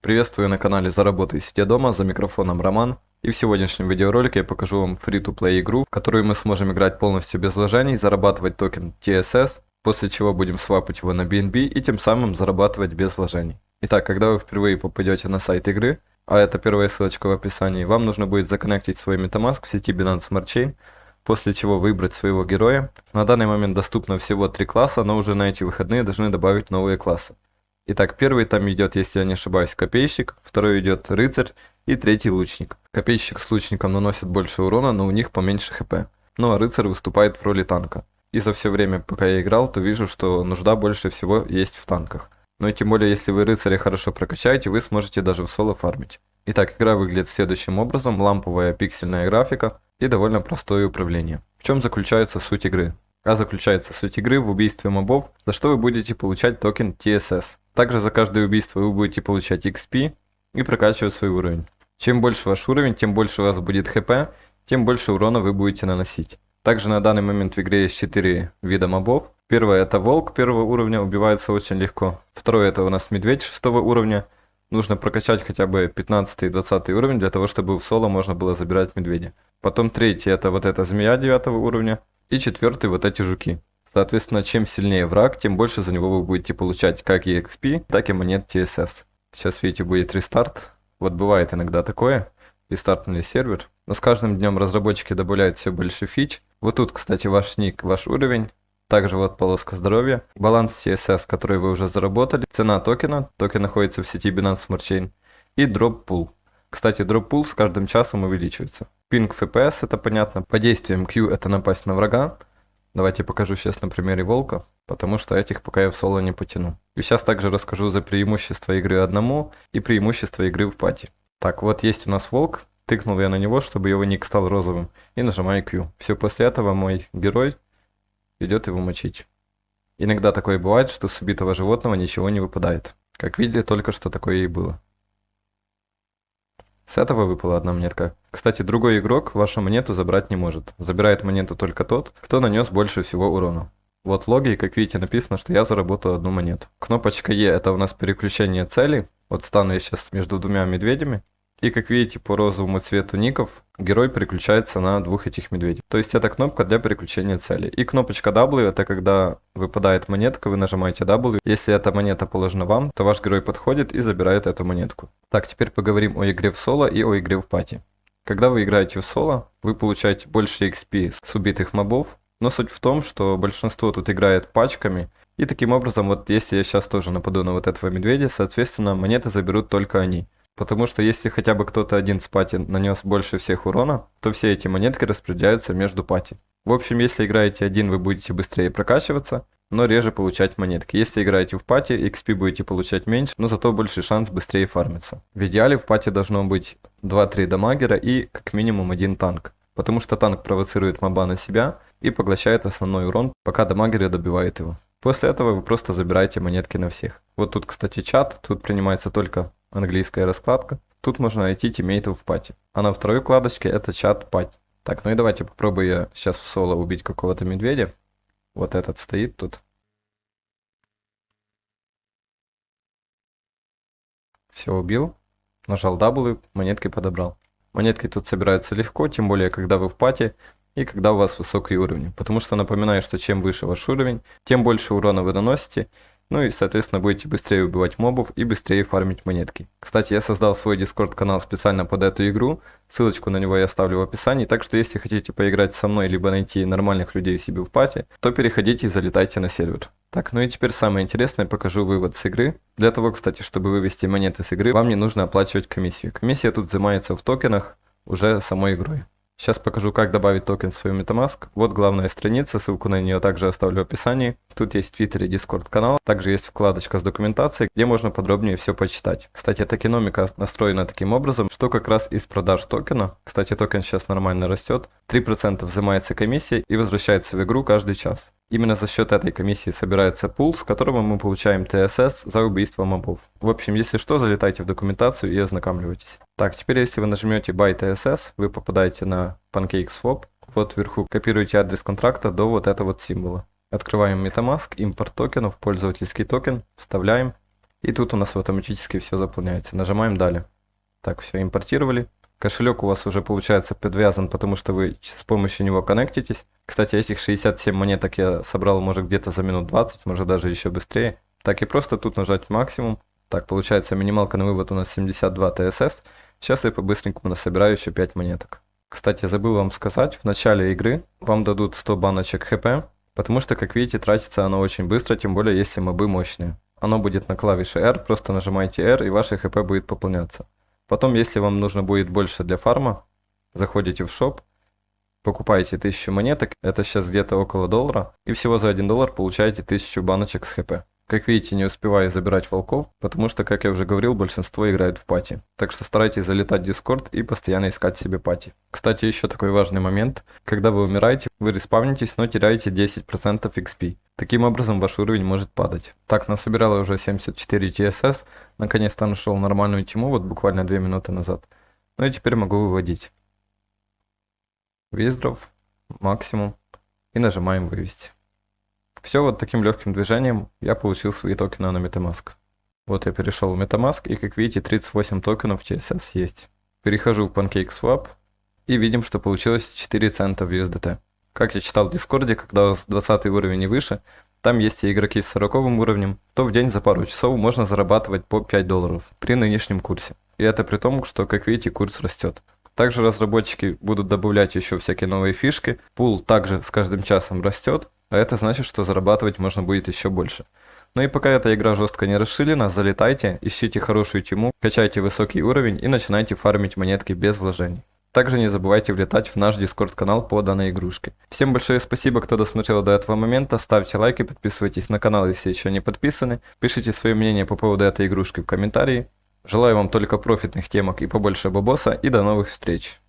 Приветствую на канале «Заработай сидя дома», за микрофоном Роман. И в сегодняшнем видеоролике я покажу вам free-to-play игру, в которую мы сможем играть полностью без вложений, зарабатывать токен TSS, после чего будем свапать его на BNB и тем самым зарабатывать без вложений. Итак, когда вы впервые попадете на сайт игры, а это первая ссылочка в описании, вам нужно будет законнектить свой MetaMask в сети Binance Smart Chain, после чего выбрать своего героя. На данный момент доступно всего 3 класса, но уже на эти выходные должны добавить новые классы. Итак, первый там идет, если я не ошибаюсь, копейщик, второй идет рыцарь и третий лучник. Копейщик с лучником наносит больше урона, но у них поменьше хп. Ну а рыцарь выступает в роли танка. И за все время, пока я играл, то вижу, что нужда больше всего есть в танках. Ну и тем более, если вы рыцаря хорошо прокачаете, вы сможете даже в соло фармить. Итак, игра выглядит следующим образом: ламповая пиксельная графика и довольно простое управление. В чем заключается суть игры? Заключается суть игры в убийстве мобов, за что вы будете получать токен TSS. Также за каждое убийство вы будете получать XP и прокачивать свой уровень. Чем больше ваш уровень, тем больше у вас будет хп, тем больше урона вы будете наносить. Также на данный момент в игре есть 4 вида мобов. Первое — это волк первого уровня, убивается очень легко. Второе — это у нас медведь 6 уровня. Нужно прокачать хотя бы 15 и 20 уровень для того, чтобы в соло можно было забирать медведя. Потом третий — это вот эта змея 9 уровня. И четвертый — вот эти жуки. Соответственно, чем сильнее враг, тем больше за него вы будете получать как и XP, так и монет TSS. Сейчас, видите, будет рестарт. Вот бывает иногда такое. Рестартнули сервер. Но с каждым днем разработчики добавляют все больше фич. Вот тут, кстати, ваш ник, ваш уровень. Также вот полоска здоровья. Баланс TSS, который вы уже заработали. Цена токена. Токен находится в сети Binance Smart Chain. И дроп пул. Кстати, дроп пул с каждым часом увеличивается. Пинг FPS, это понятно. По действиям Q это напасть на врага. Давайте покажу сейчас на примере волка, потому что этих пока я в соло не потяну. И сейчас также расскажу за преимущество игры одному и преимущество игры в пати. Так, вот есть у нас волк. Тыкнул я на него, чтобы его ник стал розовым. И нажимаю Q. Все, после этого мой герой идет его мочить. Иногда такое бывает, что с убитого животного ничего не выпадает. Как видели, только что такое и было. С этого выпала одна монетка. Кстати, другой игрок вашу монету забрать не может. Забирает монету только тот, кто нанес больше всего урона. Вот в логе, как видите, написано, что я заработал одну монету. Кнопочка E — это у нас переключение цели. Вот стану я сейчас между двумя медведями. И как видите, по розовому цвету ников герой переключается на двух этих медведей. То есть это кнопка для переключения цели. И кнопочка W — это когда выпадает монетка, вы нажимаете W. Если эта монета положена вам, то ваш герой подходит и забирает эту монетку. Так, теперь поговорим о игре в соло и о игре в пати. Когда вы играете в соло, вы получаете больше XP с убитых мобов. Но суть в том, что большинство тут играет пачками. И таким образом, вот если я сейчас тоже нападу на вот этого медведя, соответственно, монеты заберут только они. Потому что если хотя бы кто-то один с пати нанес больше всех урона, то все эти монетки распределяются между пати. В общем, если играете один, вы будете быстрее прокачиваться, но реже получать монетки. Если играете в пати, XP будете получать меньше, но зато больше шанс быстрее фармиться. В идеале в пати должно быть 2-3 дамагера и как минимум один танк. Потому что танк провоцирует моба на себя и поглощает основной урон, пока дамагеры добивают его. После этого вы просто забираете монетки на всех. Вот тут, кстати, чат, тут принимается только английская раскладка. Тут можно найти тиммейтов в пати. А на второй вкладочке это чат пати. Так, ну и давайте попробую я сейчас в соло убить какого-то медведя. Вот этот стоит тут. Все, убил. Нажал W, монетки подобрал. Монетки тут собираются легко, тем более, когда вы в пати и когда у вас высокий уровень. Потому что напоминаю, что чем выше ваш уровень, тем больше урона вы наносите. Ну и, соответственно, будете быстрее убивать мобов и быстрее фармить монетки. Кстати, я создал свой дискорд-канал специально под эту игру. Ссылочку на него я оставлю в описании. Так что, если хотите поиграть со мной, либо найти нормальных людей себе в пати, то переходите и залетайте на сервер. Так, ну и теперь самое интересное, покажу вывод с игры. Для того, кстати, чтобы вывести монеты с игры, вам не нужно оплачивать комиссию. Комиссия тут взимается в токенах уже самой игрой. Сейчас покажу, как добавить токен в свой MetaMask. Вот главная страница, ссылку на нее также оставлю в описании. Тут есть Twitter и Discord канал. Также есть вкладочка с документацией, где можно подробнее все почитать. Кстати, токеномика настроена таким образом, что как раз из продаж токена, кстати, токен сейчас нормально растет, 3% взимается комиссия и возвращается в игру каждый час. Именно за счет этой комиссии собирается пул, с которого мы получаем TSS за убийство мобов. В общем, если что, залетайте в документацию и ознакомливайтесь. Так, теперь если вы нажмете Buy TSS, вы попадаете на PancakeSwap. Вот вверху копируете адрес контракта до вот этого вот символа. Открываем MetaMask, импорт токенов, пользовательский токен, вставляем И тут у нас автоматически все заполняется. Нажимаем далее. Так, все, импортировали. Кошелек у вас уже получается подвязан, потому что вы с помощью него коннектитесь. Кстати, этих 67 монеток я собрал, может, где-то за минут 20, может, даже еще быстрее. Так, и просто тут нажать максимум. Так, получается, минималка на вывод у нас 72 ТСС. Сейчас я по-быстренькому насобираю еще 5 монеток. Кстати, забыл вам сказать, в начале игры вам дадут 100 баночек ХП, потому что, как видите, тратится оно очень быстро, тем более, если мобы мощные. Оно будет на клавише R, просто нажимаете R, и ваше ХП будет пополняться. Потом, если вам нужно будет больше для фарма, заходите в шоп, покупаете 1000 монеток, это сейчас где-то около $1, и всего за $1 получаете 1000 баночек с ХП. Как видите, не успеваю забирать волков, потому что, как я уже говорил, большинство играет в пати. Так что старайтесь залетать в Discord и постоянно искать себе пати. Кстати, еще такой важный момент. Когда вы умираете, вы респавнитесь, но теряете 10% XP. Таким образом, ваш уровень может падать. Так, насобирал уже 74 TSS. Наконец-то нашел нормальную тиму, вот буквально 2 минуты назад. Ну и теперь могу выводить. Виздров, максимум. И нажимаем вывести. Все, вот таким легким движением я получил свои токены на MetaMask. Вот я перешел в MetaMask, и как видите, 38 токенов TSS есть. Перехожу в PancakeSwap, и видим, что получилось 4 цента в USDT. Как я читал в Дискорде, когда у вас 20 уровень и выше, там есть и игроки с 40 уровнем, то в день за пару часов можно зарабатывать по $5 при нынешнем курсе. И это при том, что, как видите, курс растет. Также разработчики будут добавлять еще всякие новые фишки, пул также с каждым часом растет, а это значит, что зарабатывать можно будет еще больше. Ну и пока эта игра жестко не расширена, залетайте, ищите хорошую тиму, качайте высокий уровень и начинайте фармить монетки без вложений. Также не забывайте влетать в наш Discord канал по данной игрушке. Всем большое спасибо, кто досмотрел до этого момента, ставьте лайки, подписывайтесь на канал, если еще не подписаны, пишите свое мнение по поводу этой игрушки в комментарии. Желаю вам только профитных темок и побольше бабоса, и до новых встреч!